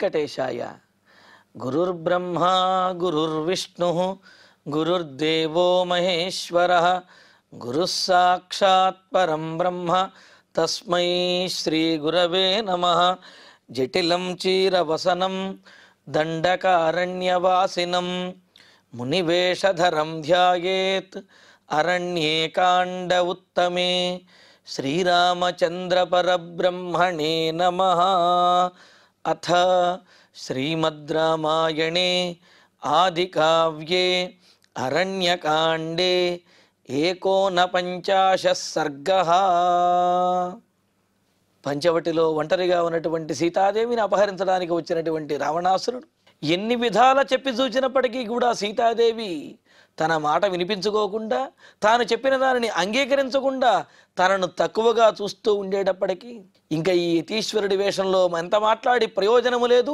వెంకటేశాయ. గురుర్బ్రహ్మా గురుర్విష్ణుః గురుర్దేవో మహేశ్వరః గురుః సాక్షాత్ పరం బ్రహ్మ తస్మై శ్రీ గురవే నమః. జటిలం చీరవసనం దండకారణ్యవాసినం మునివేషధరం ధ్యాయేత్ అరణ్యే కాండ ఉత్తమే. శ్రీరామచంద్ర పరబ్రహ్మణే నమః. అథ శ్రీమద్ రామాయణే ఆదికావ్యే అరణ్యకాండే ఏకోనపంచాశః సర్గః. పంచవటిలో ఒంటరిగా ఉన్నటువంటి సీతాదేవిని అపహరించడానికి వచ్చినటువంటి రావణాసురుడు ఎన్ని విధాల చెప్పి చూచినప్పటికీ కూడా సీతాదేవి తన మాట వినిపించుకోకుండా, తాను చెప్పిన దానిని అంగీకరించకుండా తనను తక్కువగా చూస్తూ ఉండేటప్పటికీ ఇంకా ఈ యతీశ్వరుడి వేషంలో ఎంత మాట్లాడి ప్రయోజనము లేదు.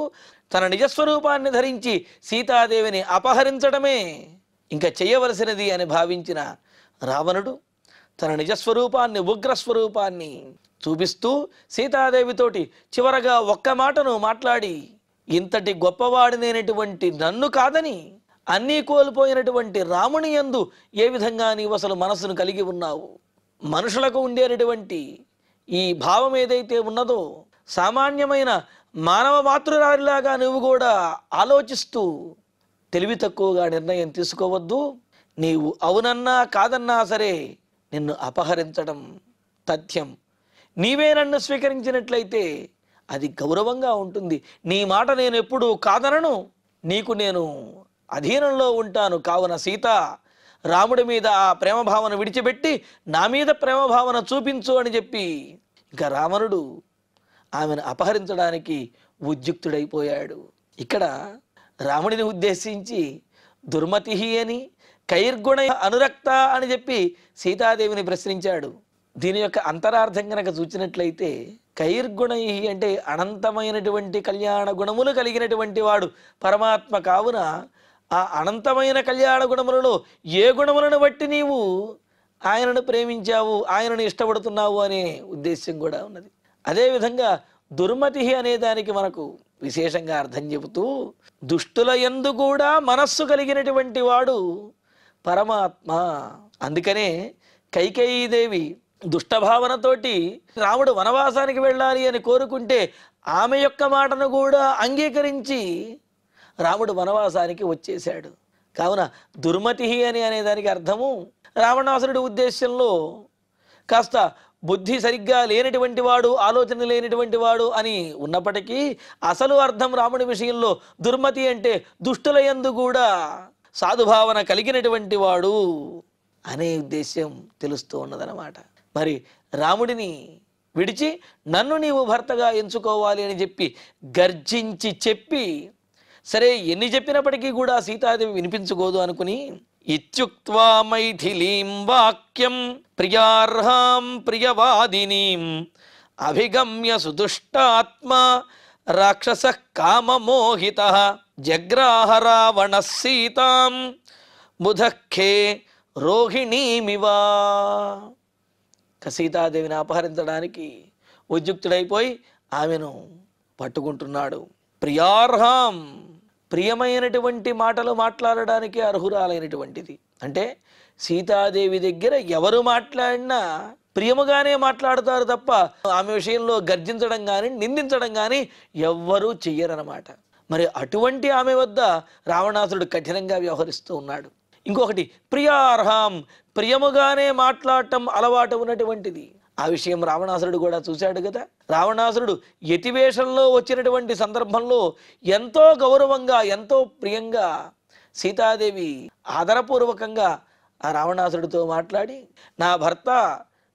తన నిజస్వరూపాన్ని ధరించి సీతాదేవిని అపహరించడమే ఇంకా చేయవలసినది అని భావించిన రావణుడు తన నిజస్వరూపాన్ని, ఉగ్రస్వరూపాన్ని చూపిస్తూ సీతాదేవితోటి చివరగా ఒక్క మాటను మాట్లాడి, ఇంతటి గొప్పవాడినైనటువంటి నన్ను కాదని అన్నీ కోల్పోయినటువంటి రాముని యందు ఏ విధంగా నీవు అసలు మనసును కలిగి ఉన్నావు? మనుషులకు ఉండేటటువంటి ఈ భావం ఏదైతే ఉన్నదో, సామాన్యమైన మానవ మాతృరాలిలాగా నువ్వు కూడా ఆలోచిస్తూ తెలివి తక్కువగా నిర్ణయం తీసుకోవద్దు. నీవు అవునన్నా కాదన్నా సరే నిన్ను అపహరించడం తథ్యం. నీవే నన్ను స్వీకరించినట్లయితే అది గౌరవంగా ఉంటుంది. నీ మాట నేను ఎప్పుడూ కాదనను, నీకు నేను అధీనంలో ఉంటాను. కావున సీత, రాముడి మీద ఆ ప్రేమభావన విడిచిపెట్టి నా మీద ప్రేమభావన చూపించు అని చెప్పి ఇంకా రావణుడు ఆమెను అపహరించడానికి ఉద్యుక్తుడైపోయాడు. ఇక్కడ రాముడిని ఉద్దేశించి దుర్మతి అని, కైర్గుణ అనురక్త అని చెప్పి సీతాదేవిని ప్రశ్నించాడు. దీని యొక్క అంతరార్థం కనుక చూచినట్లయితే కైర్గుణై అంటే అనంతమైనటువంటి కళ్యాణ గుణములు కలిగినటువంటి వాడు పరమాత్మ. కావున ఆ అనంతమైన కళ్యాణ గుణములలో ఏ గుణములను బట్టి నీవు ఆయనను ప్రేమించావు, ఆయనను ఇష్టపడుతున్నావు అనే ఉద్దేశ్యం కూడా ఉన్నది. అదేవిధంగా దుర్మతి అనే దానికి మనకు విశేషంగా అర్థం చెబుతూ, దుష్టుల యందు కూడా మనస్సు కలిగినటువంటి వాడు పరమాత్మ. అందుకనే కైకేయీదేవి దుష్టభావనతోటి రాముడు వనవాసానికి వెళ్ళాలి అని కోరుకుంటే ఆమె యొక్క మాటను కూడా అంగీకరించి రాముడు వనవాసానికి వచ్చేశాడు. కావున దుర్మతి అనే దానికి అర్థము రావణాసురుడి ఉద్దేశంలో కాస్త బుద్ధి సరిగ్గా లేనటువంటి వాడు, ఆలోచన లేనటువంటి వాడు అని ఉన్నప్పటికీ అసలు అర్థం రాముడి విషయంలో దుర్మతి అంటే దుష్టుల యందు కూడా సాధుభావన కలిగినటువంటి వాడు అనే ఉద్దేశ్యం తెలుస్తూ ఉన్నదన్నమాట. మరి రాముడిని విడిచి నన్ను నీవు భర్తగా ఎంచుకోవాలి అని చెప్పి గర్జించి చెప్పి, సరే ఎన్ని చెప్పినప్పటికీ కూడా సీతాదేవి వినిపించుకోదు అనుకుని, ఇత్యుక్త్వా మైథిలీం వాక్యం ప్రియార్హాం ప్రియవాదినీం అభిగమ్య సుదుష్టాత్మ రాక్షస కామమోహిత జగ్రాహ రావణ సీతాం బుధఖే రోహిణీమివా. సీతాదేవిని అపహరించడానికి ఉద్యుక్తుడైపోయి ఆమెను పట్టుకుంటున్నాడు. ప్రియార్హాం, ప్రియమైనటువంటి మాటలు మాట్లాడడానికి అర్హురాలైనటువంటిది. అంటే సీతాదేవి దగ్గర ఎవరు మాట్లాడినా ప్రియముగానే మాట్లాడతారు తప్ప ఆమె విషయంలో గర్జించడం కానీ నిందించడం కానీ ఎవ్వరూ చెయ్యరన్నమాట. మరి అటువంటి ఆమె వద్ద రావణాసురుడు కఠినంగా వ్యవహరిస్తూ ఉన్నాడు. ఇంకొకటి ప్రియార్హాం, ప్రియముగానే మాట్లాడటం అలవాటు ఉన్నటువంటిది. ఆ విషయం రావణాసురుడు కూడా చూశాడు కదా. రావణాసురుడు యతివేషంలో వచ్చినటువంటి సందర్భంలో ఎంతో గౌరవంగా, ఎంతో ప్రియంగా సీతాదేవి ఆదరపూర్వకంగా ఆ రావణాసురుడితో మాట్లాడి, నా భర్త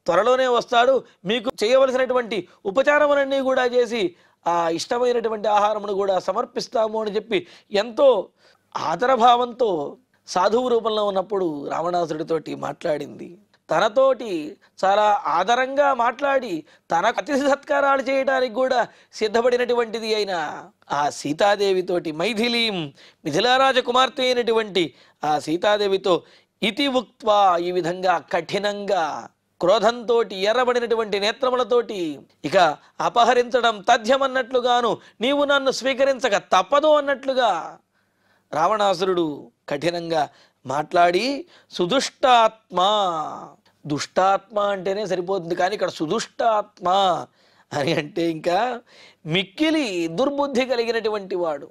త్వరలోనే వస్తాడు, మీకు చేయవలసినటువంటి ఉపచారములన్నీ కూడా చేసి ఆ ఇష్టమైనటువంటి ఆహారమును కూడా సమర్పిస్తాము అని చెప్పి ఎంతో ఆదరభావంతో సాధువు రూపంలో ఉన్నప్పుడు రావణాసురుడితోటి మాట్లాడింది. తనతోటి చాలా ఆదరంగా మాట్లాడి తనకు అతిథి సత్కారాలు చేయడానికి కూడా సిద్ధపడినటువంటిది అయిన ఆ సీతాదేవితోటి, మైథిలీం మిథిలారాజ కుమార్తె అయినటువంటి ఆ సీతాదేవితో ఇతి ఉక్త్వా, ఈ విధంగా కఠినంగా క్రోధంతో ఎర్రబడినటువంటి నేత్రములతోటి ఇక అపహరించడం తథ్యమన్నట్లుగాను, నీవు నన్ను స్వీకరించక తప్పదు అన్నట్లుగా రావణాసురుడు కఠినంగా మాట్లాడి సుదుష్టాత్మ, దుష్టాత్మ అంటేనే సరిపోతుంది, కానీ ఇక్కడ సుదుష్టాత్మ అని అంటే ఇంకా మిక్కిలి దుర్బుద్ధి కలిగినటువంటి వాడు,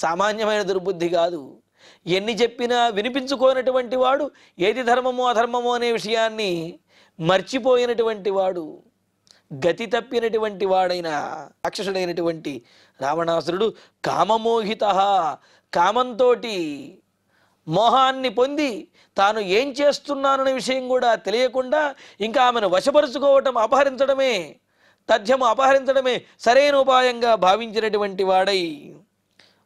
సామాన్యమైన దుర్బుద్ధి కాదు. ఎన్ని చెప్పినా వినిపించుకోనటువంటి వాడు, ఏది ధర్మమో అధర్మమో అనే విషయాన్ని మర్చిపోయినటువంటి వాడు, గతి తప్పినటువంటి వాడైన రాక్షసుడైనటువంటి రావణాసురుడు కామమోహిత, కామంతో మోహాన్ని పొంది తాను ఏం చేస్తున్నాననే విషయం కూడా తెలియకుండా ఇంకా ఆమెను వశపరుచుకోవటం, అపహరించడమే తథ్యము, అపహరించడమే సరైన ఉపాయంగా భావించినటువంటి వాడై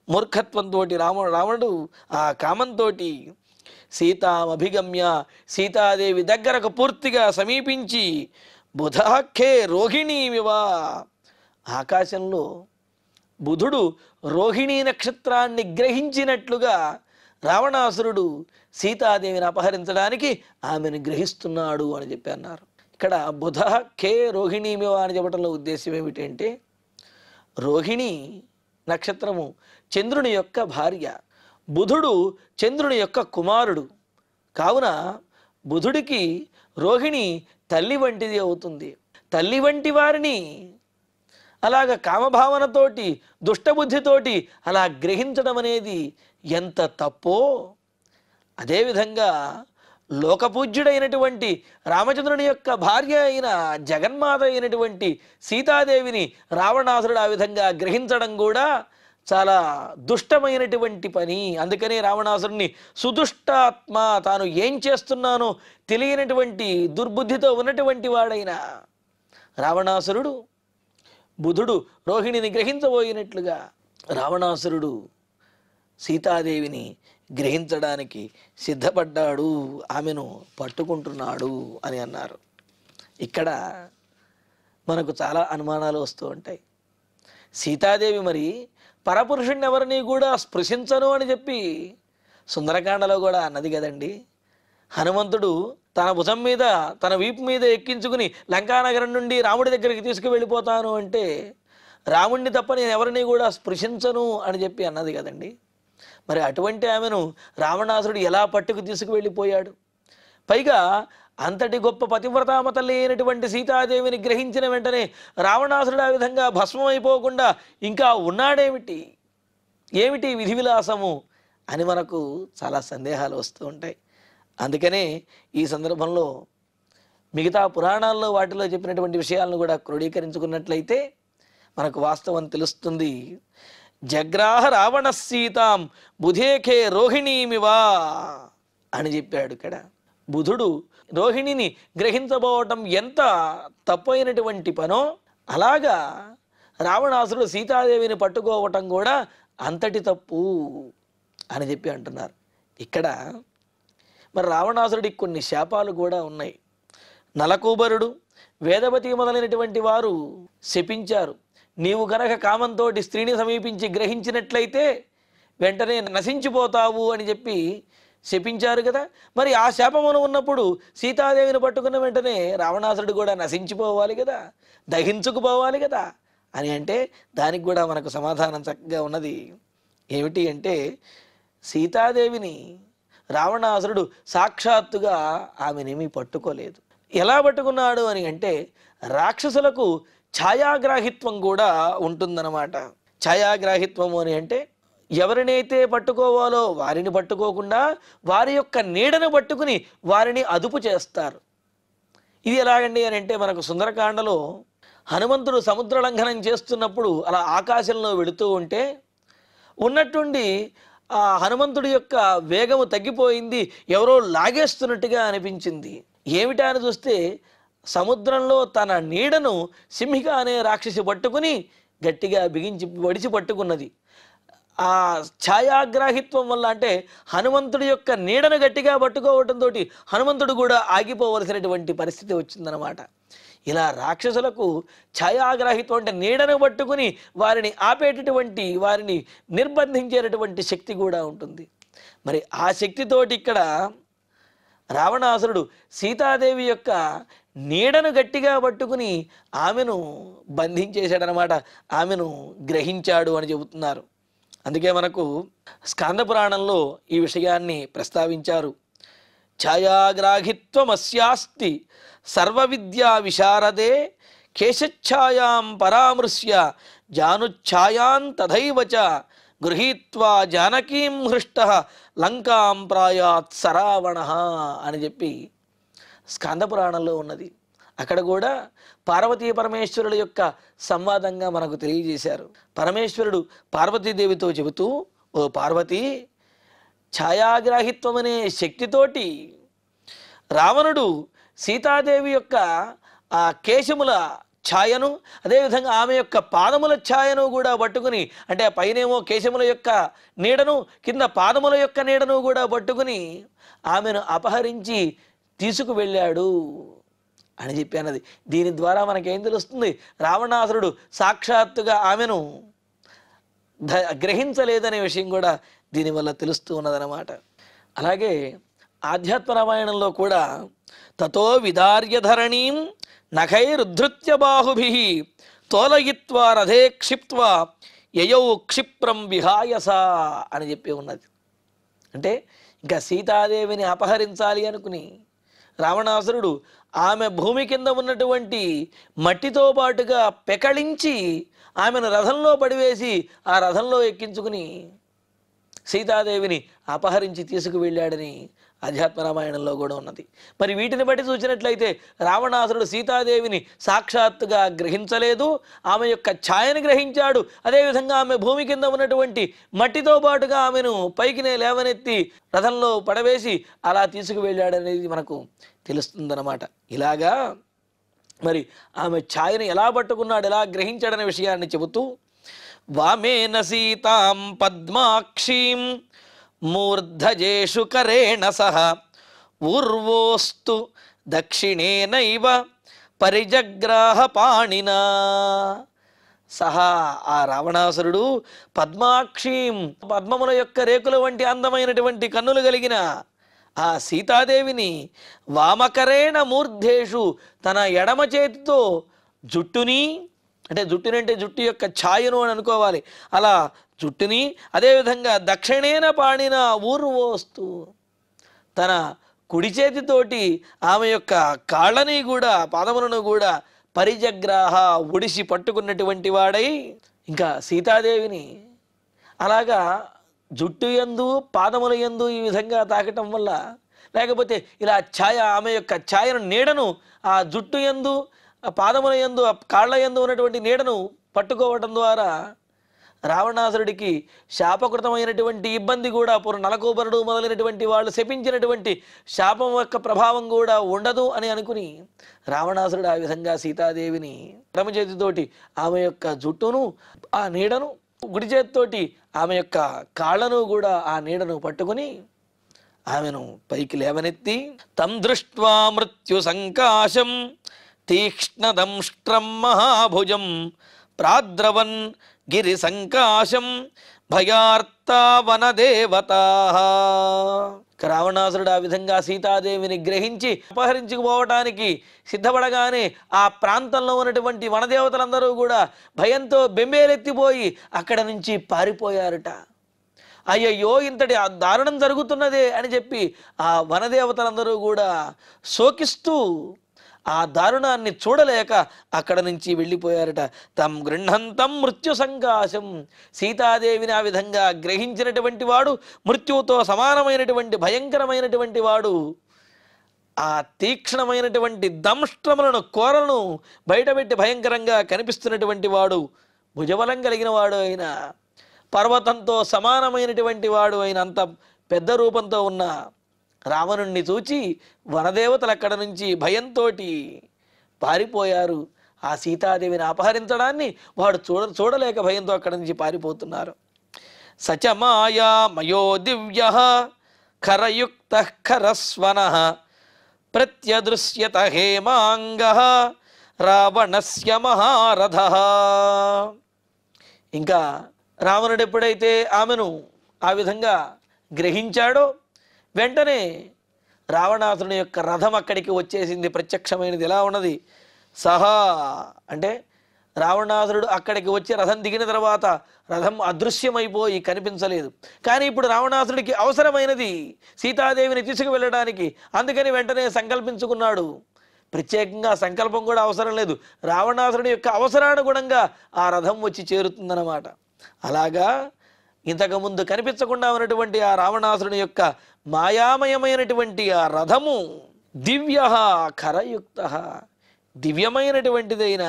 మూర్ఖత్వంతో రావణుడు ఆ కామంతో సీతామభిగమ్య, సీతాదేవి దగ్గరకు పూర్తిగా సమీపించి బుధాఖ్యే రోహిణీమివ, ఆకాశంలో బుధుడు రోహిణీ నక్షత్రాన్ని గ్రహించినట్లుగా రావణాసురుడు సీతాదేవిని అపహరించడానికి ఆమెను గ్రహిస్తున్నాడు అని చెప్పి అన్నారు. ఇక్కడ బుధ ఖే రోహిణీమివ అని చెప్పడంలో ఉద్దేశం ఏమిటంటే, రోహిణి నక్షత్రము చంద్రుని యొక్క భార్య, బుధుడు చంద్రుని యొక్క కుమారుడు కావున బుధుడికి రోహిణి తల్లి వంటిది అవుతుంది. తల్లి వంటి వారిని అలాగ కామభావనతోటి దుష్టబుద్ధితోటి అలా గ్రహించడం అనేది ఎంత తప్పో, అదేవిధంగా లోకపూజ్యుడైనటువంటి రామచంద్రుని యొక్క భార్య అయిన జగన్మాత అయినటువంటి సీతాదేవిని రావణాసురుడు ఆ విధంగా గ్రహించడం కూడా చాలా దుష్టమైనటువంటి పని. అందుకనే రావణాసురుని సుదుష్టాత్మ, తాను ఏం చేస్తున్నానో తెలియనటువంటి దుర్బుద్ధితో ఉన్నటువంటి వాడైన రావణాసురుడు బుధుడు రోహిణిని గ్రహించబోయినట్లుగా రావణాసురుడు సీతాదేవిని గ్రహించడానికి సిద్ధపడ్డాడు, ఆమెను పట్టుకుంటున్నాడు అని అన్నారు. ఇక్కడ మనకు చాలా అనుమానాలు వస్తూ ఉంటాయి. సీతాదేవి మరి పరపురుషుణ్ణి ఎవరిని కూడా స్పృశించను అని చెప్పి సుందరకాండలో కూడా అన్నది కదండి. హనుమంతుడు తన భుజం మీద తన వీపు మీద ఎక్కించుకుని లంకానగరం నుండి రాముడి దగ్గరికి తీసుకువెళ్ళిపోతాను అంటే రాముడిని తప్ప నేను ఎవరిని కూడా స్పృశించను అని చెప్పి అన్నది కదండి. మరి అటువంటి ఆమెను రావణాసురుడు ఎలా పట్టుకు తీసుకువెళ్ళిపోయాడు? పైగా అంతటి గొప్ప పతివ్రతామ తల్లి అయినటువంటి సీతాదేవిని గ్రహించిన వెంటనే రావణాసురుడు ఆ విధంగా భస్మమైపోకుండా ఇంకా ఉన్నాడేమిటి? ఏమిటి విధి విలాసము అని మనకు చాలా సందేహాలు వస్తూ ఉంటాయి. అందుకనే ఈ సందర్భంలో మిగతా పురాణాల్లో వాటిలో చెప్పినటువంటి విషయాలను కూడా క్రోడీకరించుకున్నట్లయితే మనకు వాస్తవం తెలుస్తుంది. జగ్రాహ రావణ సీతాం బుధేఖే రోహిణీమివా అని చెప్పాడు. ఇక్కడ బుధుడు రోహిణిని గ్రహించబోవటం ఎంత తప్పైనటువంటి పనో, అలాగా రావణాసురుడు సీతాదేవిని పట్టుకోవటం కూడా అంతటి తప్పు అని చెప్పి అంటున్నారు. ఇక్కడ మరి రావణాసురుడికి కొన్ని శాపాలు కూడా ఉన్నాయి. నలకూబరుడు, వేదవతి మొదలైనటువంటి వారు శపించారు. నీవు గనక కామంతో స్త్రీని సమీపించి గ్రహించినట్లయితే వెంటనే నశించిపోతావు అని చెప్పి శపించారు కదా. మరి ఆ శాపమును ఉన్నప్పుడు సీతాదేవిని పట్టుకున్న వెంటనే రావణాసురుడు కూడా నశించిపోవాలి కదా, దహించుకుపోవాలి కదా అని అంటే దానికి కూడా మనకు సమాధానం చక్కగా ఉన్నది. ఏమిటి అంటే, సీతాదేవిని రావణాసురుడు సాక్షాత్తుగా ఆమెనేమీ పట్టుకోలేదు. ఎలా పట్టుకున్నాడు అని అంటే, రాక్షసులకు ఛాయాగ్రాహిత్వం కూడా ఉంటుందన్నమాట. ఛాయాగ్రాహిత్వము అని అంటే ఎవరినైతే పట్టుకోవాలో వారిని పట్టుకోకుండా వారి యొక్క నీడను పట్టుకుని వారిని అదుపు చేస్తారు. ఇది ఎలాగండి అని అంటే, మనకు సుందరకాండలో హనుమంతుడు సముద్ర లంఘనం చేస్తున్నప్పుడు అలా ఆకాశంలో వెళుతూ ఉంటే ఉన్నట్టుండి ఆ హనుమంతుడి యొక్క వేగము తగ్గిపోయింది, ఎవరో లాగేస్తున్నట్టుగా అనిపించింది. ఏమిటా అని చూస్తే సముద్రంలో తన నీడను సింహిక అనే రాక్షసి పట్టుకుని గట్టిగా బిగించి వడిచి పట్టుకున్నది. ఆ ఛాయాగ్రాహిత్వం వల్ల, అంటే హనుమంతుడి యొక్క నీడను గట్టిగా పట్టుకోవడంతో హనుమంతుడు కూడా ఆగిపోవలసినటువంటి పరిస్థితి వచ్చిందనమాట. ఇలా రాక్షసులకు ఛాయాగ్రాహిత్వం అంటే నీడను పట్టుకుని వారిని ఆపేటటువంటి, వారిని నిర్బంధించేటటువంటి శక్తి కూడా ఉంటుంది. మరి ఆ శక్తితోటి ఇక్కడ రావణాసురుడు సీతాదేవి యొక్క నీడను గట్టిగా పట్టుకుని ఆమెను బంధించేశాడనమాట, ఆమెను గ్రహించాడు అని చెబుతున్నారు. అందుకే మనకు స్కాంద పురాణంలో ఈ విషయాన్ని ప్రస్తావించారు. ఛాయాగ్రాహిత్వమస్యాస్తి సర్వ విద్యా విశారదే కేశఛాయాం పరామృశ్య జానుఛాయాన్ తథైవ చ గృహీత్వా జానకీం హృష్టః లంకాం ప్రాయాత్ సరావణః అని చెప్పి స్కాంద పురాణంలో ఉన్నది. అక్కడ కూడా పార్వతీ పరమేశ్వరుల యొక్క సంవాదంగా మనకు తెలియజేశారు. పరమేశ్వరుడు పార్వతీదేవితో చెబుతూ, ఓ పార్వతి, ఛాయాగ్రాహిత్వం అనే శక్తితోటి రావణుడు సీతాదేవి యొక్క ఆ కేశముల ఛాయను, అదేవిధంగా ఆమె యొక్క పాదముల ఛాయను కూడా పట్టుకుని, అంటే పైనేమో కేశముల యొక్క నీడను, కింద పాదముల యొక్క నీడను కూడా పట్టుకుని ఆమెను అపహరించి తీసుకువెళ్ళాడు అని చెప్పానది. దీని ద్వారా మనకేం తెలుస్తుంది? రావణాసురుడు సాక్షాత్తుగా ఆమెను గ్రహించలేదనే విషయం కూడా దీనివల్ల తెలుస్తూ ఉన్నదన్నమాట. అలాగే ఆధ్యాత్మ రామాయణంలో కూడా తతో విదార్యధరణీం నఖైరుద్ధృత్య బాహుభిః తోలయిత్వా రథే క్షిప్త్వా యయౌ క్షిప్రం విహాయస అని చెప్పి ఉన్నది. అంటే ఇంకా సీతాదేవిని అపహరించాలి అనుకుని రావణాసురుడు ఆమె భూమి కింద ఉన్నటువంటి మట్టితో పాటుగా పెకళించి ఆమెను రథంలో పడివేసి ఆ రథంలో ఎక్కించుకుని సీతాదేవిని అపహరించి తీసుకువెళ్ళాడని ఆధ్యాత్మ రామాయణంలో కూడా ఉన్నది. మరి వీటిని బట్టి చూసినట్లయితే రావణాసురుడు సీతాదేవిని సాక్షాత్తుగా గ్రహించలేదు, ఆమె యొక్క ఛాయను గ్రహించాడు. అదేవిధంగా ఆమె భూమి కింద ఉన్నటువంటి మట్టితో పాటుగా ఆమెను పైకినే లేవనెత్తి రథంలో పడవేసి అలా తీసుకువెళ్ళాడనేది మనకు తెలుస్తుందన్నమాట. ఇలాగా మరి ఆమె ఛాయను ఎలా పట్టుకున్నాడు, ఎలా గ్రహించాడనే విషయాన్ని చెబుతూ, వామేన సీతాం పద్మాక్షీం మూర్ధజేషు కరేణ సహ ఊర్వోస్తు దక్షిణేనైవ పరిజగ్రాహ పాణినా. సహా ఆ రావణాసురుడు పద్మాక్షీం, పద్మముల యొక్క రేకుల వంటి అందమైనటువంటి కన్నులు కలిగిన ఆ సీతాదేవిని వామకరేణ మూర్ధేషు, తన ఎడమ చేతితో జుట్టుని, అంటే జుట్టు యొక్క ఛాయను అని అనుకోవాలి, అలా జుట్టుని, అదేవిధంగా దక్షిణేన పాణిన ఊర్వోస్తు, తన కుడి చేతితోటి ఆమె యొక్క కాళ్ళని కూడా, పాదములను కూడా పరిజగ్రాహ ఒడిసి పట్టుకున్నటువంటి వాడై, ఇంకా సీతాదేవిని అలాగా జుట్టు యందు పాదముల యందు ఈ విధంగా తాకటం వల్ల, లేకపోతే ఇలా ఛాయ, ఆమె యొక్క ఛాయను, నీడను ఆ జుట్టు యందు, ఆ పాదముల యందు, ఆ కాళ్ళ యందు ఉన్నటువంటి నీడను పట్టుకోవటం ద్వారా రావణాసురుడికి శాపకృతమైనటువంటి ఇబ్బంది కూడా, నలకూబరుడు మొదలైనటువంటి వాళ్ళు శపించినటువంటి శాపం యొక్క ప్రభావం కూడా ఉండదు అని అనుకుని రావణాసురుడు ఆ విధంగా సీతాదేవిని ఎడమ చేతితోటి ఆమె యొక్క జుట్టును, ఆ నీడను, గుడి చేతితోటి ఆమె యొక్క కాళ్ళను కూడా ఆ నీడను పట్టుకుని ఆమెను పైకి లేవనెత్తి, తం దృష్ట్వా మృత్యు సంకాశం తీక్ష్ణదంష్ట్రం మహాభుజం ప్రాద్రవన్ గిరి సంకాశం భయార్తా వనదేవతా. రావణాసురుడు ఆ విధంగా సీతాదేవిని గ్రహించి అపహరించుకుపోవటానికి సిద్ధపడగానే ఆ ప్రాంతంలో ఉన్నటువంటి వనదేవతలందరూ కూడా భయంతో బెంబేలెత్తిపోయి అక్కడ నుంచి పారిపోయారట. అయ్యయ్యో, ఇంతటి దారుణం జరుగుతున్నదే అని చెప్పి ఆ వనదేవతలందరూ కూడా శోకిస్తూ ఆ దారుణాన్ని చూడలేక అక్కడ నుంచి వెళ్ళిపోయారట. తం గృహంతం మృత్యు సంకాశం, సీతాదేవిని ఆ విధంగా గ్రహించినటువంటి వాడు, మృత్యువుతో సమానమైనటువంటి భయంకరమైనటువంటి వాడు, ఆ తీక్ష్ణమైనటువంటి దంష్ట్రములను, కోరలను బయటపెట్టి భయంకరంగా కనిపిస్తున్నటువంటి వాడు, భుజబలం కలిగిన వాడు అయిన, పర్వతంతో సమానమైనటువంటి వాడు అయిన, అంత పెద్ద రూపంతో ఉన్న రావణుణ్ణి చూచి వనదేవతలు అక్కడ నుంచి భయంతో పారిపోయారు. ఆ సీతాదేవిని అపహరించడాన్ని వాడు చూడలేక భయంతో అక్కడ నుంచి పారిపోతున్నారు. సచ మాయా మయో దివ్య ఖరయుక్త ఖరస్వన ప్రత్యదృశ్యత హేమాంగ రావణస్య మహారథ. ఇంకా రావణుడు ఎప్పుడైతే ఆమెను ఆ విధంగా గ్రహించాడో వెంటనే రావణాసురుని యొక్క రథం అక్కడికి వచ్చేసింది, ప్రత్యక్షమైనది. ఎలా ఉన్నది? సహా అంటే రావణాసురుడు అక్కడికి వచ్చి రథం దిగిన తర్వాత రథం అదృశ్యమైపోయి కనిపించలేదు. కానీ ఇప్పుడు రావణాసురుడికి అవసరమైనది సీతాదేవిని తీసుకువెళ్ళడానికి. అందుకని వెంటనే సంకల్పించుకున్నాడు. ప్రత్యేకంగా సంకల్పం కూడా అవసరం లేదు, రావణాసురుడి యొక్క అవసరానుగుణంగా ఆ రథం వచ్చి చేరుతుందన్నమాట. అలాగా ఇంతకుముందు కనిపించకుండా ఉన్నటువంటి ఆ రావణాసురుని యొక్క మాయామయమైనటువంటి ఆ రథము దివ్య ఖరయుక్త, దివ్యమైనటువంటిదైన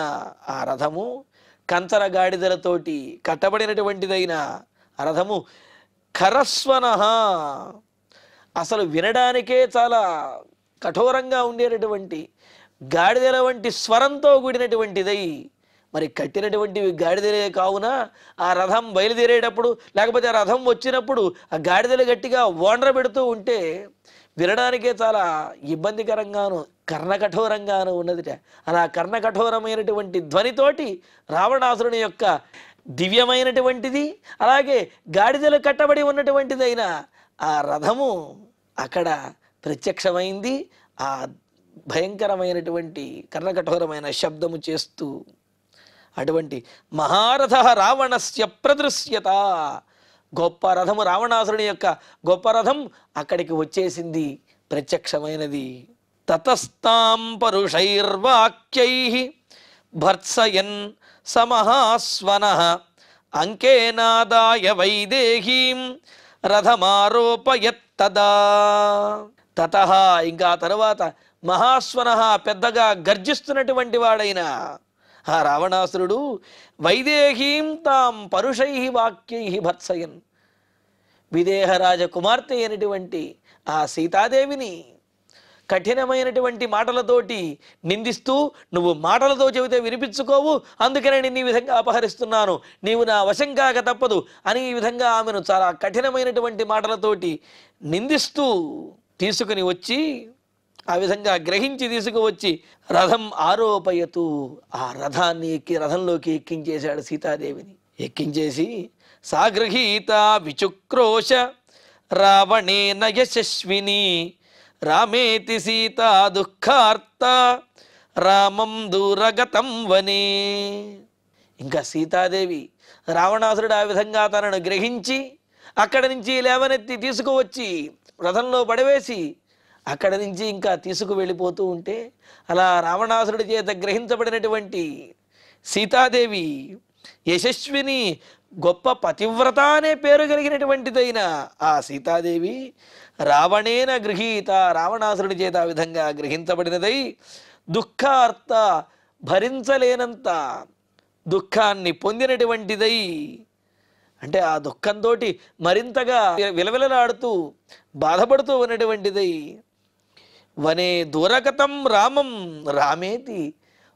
ఆ రథము, కంచర గాడిదలతోటి కట్టబడినటువంటిదైన ఆ రథము, ఖరస్వన, అసలు వినడానికే చాలా కఠోరంగా ఉండేటటువంటి గాడిదల వంటి స్వరంతో కూడినటువంటిదై, మరి కట్టినటువంటివి గాడిదలే కావున ఆ రథం బయలుదేరేటప్పుడు లేకపోతే ఆ రథం వచ్చినప్పుడు ఆ గాడిదలు గట్టిగా ఓండ్ర పెడుతూ ఉంటే వినడానికే చాలా ఇబ్బందికరంగాను కర్ణకఠోరంగాను ఉన్నదిట. అలా కర్ణకఠోరమైనటువంటి ధ్వనితోటి రావణాసురుని యొక్క దివ్యమైనటువంటిది, అలాగే గాడిదలు కట్టబడి ఉన్నటువంటిదైన ఆ రథము అక్కడ ప్రత్యక్షమైంది. ఆ భయంకరమైనటువంటి కర్ణకఠోరమైన శబ్దము చేస్తూ అటువంటి మహారథ రావణస్య ప్రదృశ్యత, గొప్ప రథము రావణాసురుని యొక్క గొప్ప రథం అక్కడికి వచ్చేసింది, ప్రత్యక్షమైనది. తతస్తాం పరుషైర్వాక్యైః భర్త్సయన్ సమహాస్వనః అంకేనాదాయ వైదేహీం రథమారోపయత్తదా. తతః ఇంకా తరువాత మహాస్వనః పెద్దగా గర్జిస్తున్నటువంటి వాడైన ఆ రావణాసురుడు వైదేహీం తాం పరుషై వాక్యై భర్త్సయన్, విదేహరాజ కుమార్తె అయినటువంటి ఆ సీతాదేవిని కఠినమైనటువంటి మాటలతోటి నిందిస్తూ, నువ్వు మాటలతో చెబితే వినిపించుకోవు, అందుకనే నేను ఈ విధంగా అపహరిస్తున్నాను, నీవు నా వశం కాక తప్పదు అని ఈ విధంగా ఆమెను చాలా కఠినమైనటువంటి మాటలతోటి నిందిస్తూ తీసుకుని వచ్చి, ఆ విధంగా గ్రహించి తీసుకువచ్చి రథం ఆరోపయతు, ఆ రథాన్ని రథంలోకి ఎక్కించేశాడు సీతాదేవిని. ఎక్కించేసి సాగృహీత విచుక్రోశ రావణేన యశస్విని రామేతి సీతా దుఃఖార్త రామం దూరగతం వనే. ఇంకా సీతాదేవి రావణాసురుడు ఆ విధంగా తనను గ్రహించి అక్కడి నుంచి లేవనెత్తి తీసుకువచ్చి రథంలో పడవేసి అక్కడి నుంచి ఇంకా తీసుకువెళ్ళిపోతూ ఉంటే, అలా రావణాసురుడి చేత గ్రహించబడినటువంటి సీతాదేవి యశస్విని, గొప్ప పతివ్రత అనే పేరు కలిగినటువంటిదైన ఆ సీతాదేవి రావణేన గృహీత, రావణాసురుడి చేత ఆ విధంగా గ్రహించబడినదై దుఃఖార్త, భరించలేనంత దుఃఖాన్ని పొందినటువంటిదై, అంటే ఆ దుఃఖంతో మరింతగా విలవిలలాడుతూ బాధపడుతూ ఉన్నటువంటిదై, వనే దూరగతం రామం రామేతి,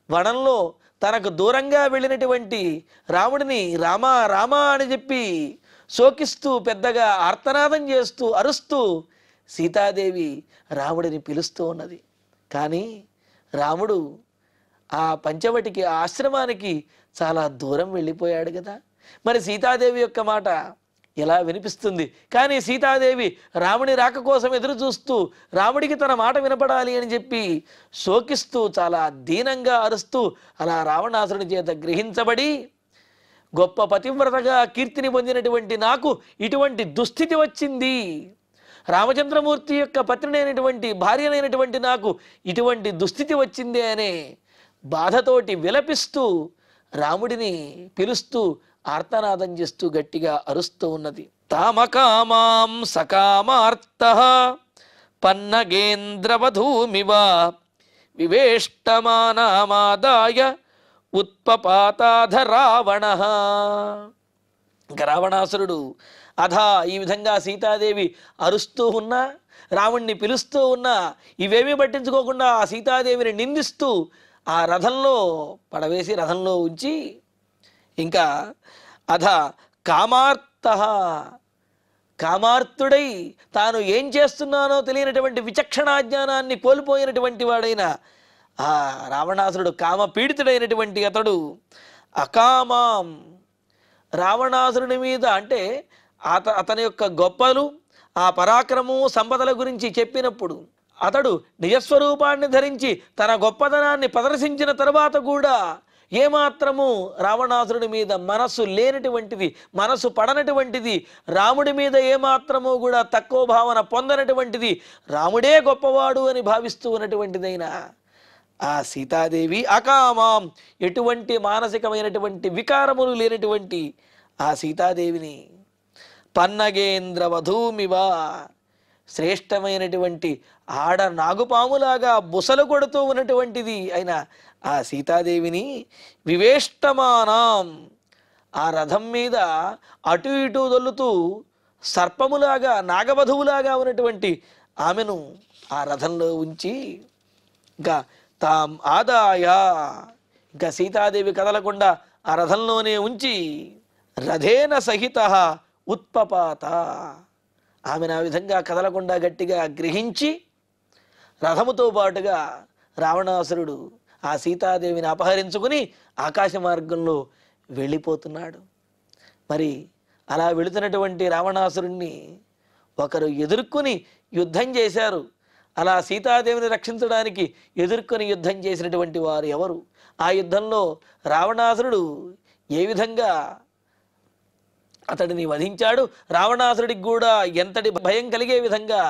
వనంలో తనకు దూరంగా వెళ్ళినటువంటి రాముడిని రామా రామా అని చెప్పి శోకిస్తూ పెద్దగా ఆర్తనాదం చేస్తూ అరుస్తూ సీతాదేవి రాముడిని పిలుస్తూ ఉన్నది. కానీ రాముడు ఆ పంచవటికి ఆ ఆశ్రమానికి చాలా దూరం వెళ్ళిపోయాడు కదా, మరి సీతాదేవి యొక్క మాట ఎలా వినిపిస్తుంది? కానీ సీతాదేవి రాముని రాక కోసం ఎదురు చూస్తూ రాముడికి తన మాట వినపడాలి అని చెప్పి శోకిస్తూ చాలా దీనంగా అరుస్తూ అలా రావణాసురుని చేత గ్రహించబడి గొప్ప పతివ్రతగా కీర్తిని పొందినటువంటి నాకు ఇటువంటి దుస్థితి వచ్చింది, రామచంద్రమూర్తి యొక్క పత్నినైనటువంటి భార్యనైనటువంటి నాకు ఇటువంటి దుస్థితి వచ్చింది అనే బాధతోటి విలపిస్తూ రాముడిని పిలుస్తూ ఆర్తనాదం చేస్తూ గట్టిగా అరుస్తూ ఉన్నది. తామకామాం సకామార్తః పన్నగేంద్రవధూమివ వివేష్టమానామాదాయ ఉత్పపాతాధ రావణః. ఇంకా రావణాసురుడు అధా ఈ విధంగా సీతాదేవి అరుస్తూ ఉన్నా, రాముణ్ణి పిలుస్తూ ఉన్నా ఇవేమీ పట్టించుకోకుండా ఆ సీతాదేవిని నిందిస్తూ ఆ రథంలో పడవేసి రథంలో ఉంచి, ఇంకా అధ కామార్త, కామార్తుడై తాను ఏం చేస్తున్నానో తెలియనటువంటి విచక్షణాజ్ఞానాన్ని కోల్పోయినటువంటి వాడైన ఆ రావణాసురుడు, కామ పీడితుడైనటువంటి అతడు అకామాం, రావణాసురుని మీద అంటే అతని యొక్క గొప్పలు ఆ పరాక్రమము సంపదల గురించి చెప్పినప్పుడు అతడు నిజస్వరూపాన్ని ధరించి తన గొప్పతనాన్ని ప్రదర్శించిన తరువాత కూడా ఏమాత్రము రావణాసురుడి మీద మనస్సు లేనటువంటిది, మనస్సు పడనటువంటిది, రాముడి మీద ఏమాత్రము కూడా తక్కువ భావన పొందనటువంటిది, రాముడే గొప్పవాడు అని భావిస్తూ ఉన్నటువంటిదైనా ఆ సీతాదేవి అకామాం, ఎటువంటి మానసికమైనటువంటి వికారములు లేనటువంటి ఆ సీతాదేవిని పన్నగేంద్ర వధూమివా, శ్రేష్టమైనటువంటి ఆడ నాగుపాములాగా బుసలు కొడుతూ ఉన్నటువంటిది అయిన ఆ సీతాదేవిని వివేష్టమానాం, ఆ రథం మీద అటు ఇటు దొల్లుతూ సర్పములాగా నాగవధువులాగా ఉన్నటువంటి ఆమెను ఆ రథంలో ఉంచి ఇంకా తాం ఆదాయ, ఇంకా సీతాదేవి కదలకుండా ఆ రథంలోనే ఉంచి రథేన సహిత ఉత్పపాత, ఆమెను ఆ విధంగా కదలకుండా గట్టిగా గ్రహించి రథముతో పాటుగా రావణాసురుడు ఆ సీతాదేవిని అపహరించుకుని ఆకాశ మార్గంలో వెళ్ళిపోతున్నాడు. మరి అలా వెళుతున్నటువంటి రావణాసురుణ్ణి ఒకరు ఎదుర్కొని యుద్ధం చేశారు. అలా సీతాదేవిని రక్షించడానికి ఎదుర్కొని యుద్ధం చేసినటువంటి వారు ఎవరు? ఆ యుద్ధంలో రావణాసురుడు ఏ విధంగా అతడిని వధించాడు, రావణాసురుడికి కూడా ఎంతటి భయం కలిగే విధంగా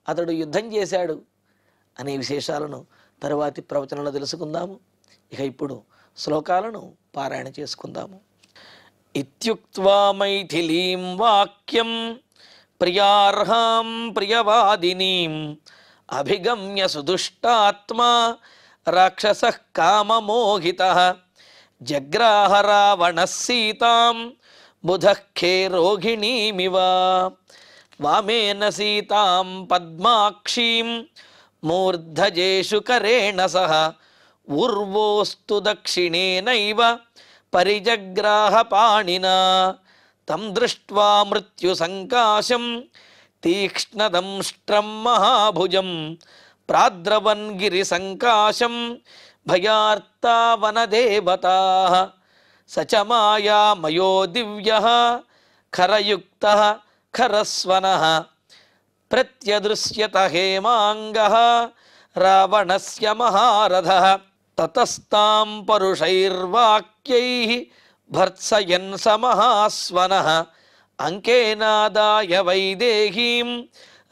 అతడు యుద్ధం చేశాడు అనే విశేషాలను తరువాతి ప్రవచనంలో తెలుసుకుందాము. ఇక ఇప్పుడు శ్లోకాలను పారాయణ చేసుకుందాము. ఇత్యుక్త్వా మైథిలీం వాక్యం ప్రియార్హాం ప్రియవాదినీం అభిగమ్య సుదుష్టాత్మా రాక్షసః కామమోహితః జగ్రాహ రావణః సీతాం బుధఃఖే రోహిణీమివ వామేన సీతాం పద్మాక్షీం మూర్ధజేషు కరేణ సహ ఊర్వోస్తు దక్షిణేనైవ పరిజగ్రాహ పాణినా తం దృష్ట్వా మృత్యు సంకాశం తీక్ష్ణదంష్ట్రం మహాభుజం ప్రాద్రవన్ గిరి సంకాశం భయార్తావనదేవతాః సచమాయామయో దివ్యః ఖరయుక్తః ఖరస్వనః ప్రత్యదృశ్యత హేమాంగః రావణస్య మహారథః తతస్తాం పరుషైర్వాక్యైః భర్త్సయన్ స మహాస్వనః అంకేనాదాయ వైదేహీం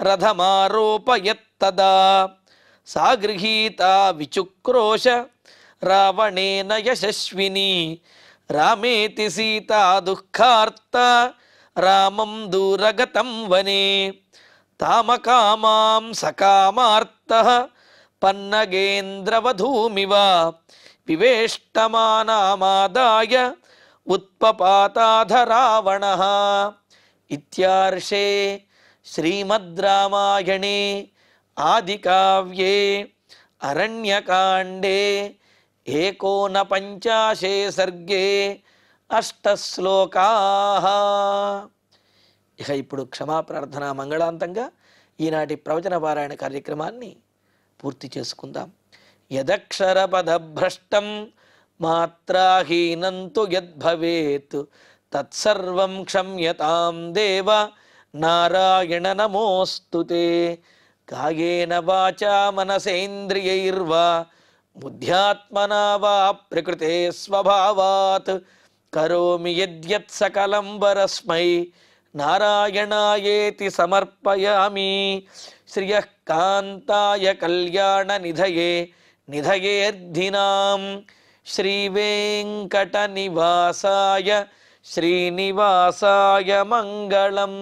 రథమారోపయత్తదా సా గృహీతా విచుక్రోశ రావణేన యశస్విని రామేతి సీతా దుఃఖార్త రామం దూరగతం వనే తామకామాం సకామార్తః పన్నగేంద్రవధూమివ వివేష్టమానామాదాయ ఉత్పపాతాధ రావణః. ఇత్యార్షే శ్రీమద్ రామాయణే ఆదికావ్యే అరణ్యకాండే 59 సర్గే 8 శ్లోకాః. ఇక ఇప్పుడు క్షమాప్రార్థన మంగళాంతంగా ఈనాటి ప్రవచన పారాయణ కార్యక్రమాన్ని పూర్తి చేసుకుందాం. యదక్షరపదభ్రష్టం మాత్రాహీనంతు యద్భవేత్ తత్సర్వం క్షమ్యతాం దేవ నారాయణ నమోస్తుతే. కాయేన వాచా మనసేంద్రియైర్వా బుద్ధ్యాత్మనా వా ప్రకృతే స్వభావాత్ కరోమి యద్యత్ సకలం వరస్మై నారాయణాయేతి సమర్పయామి. శ్రియః కాంతాయ కళ్యాణ నిధయే నిధయేర్ధినాం శ్రీ వెంకట నివాసాయ శ్రీనివాసాయ మంగళం.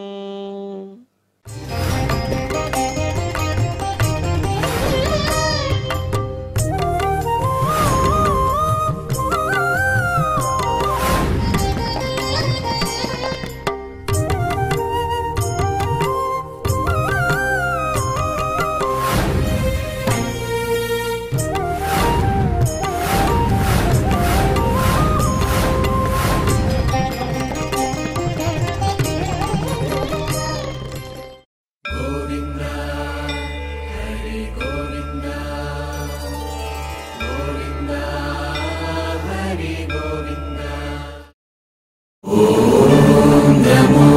ఓం నమో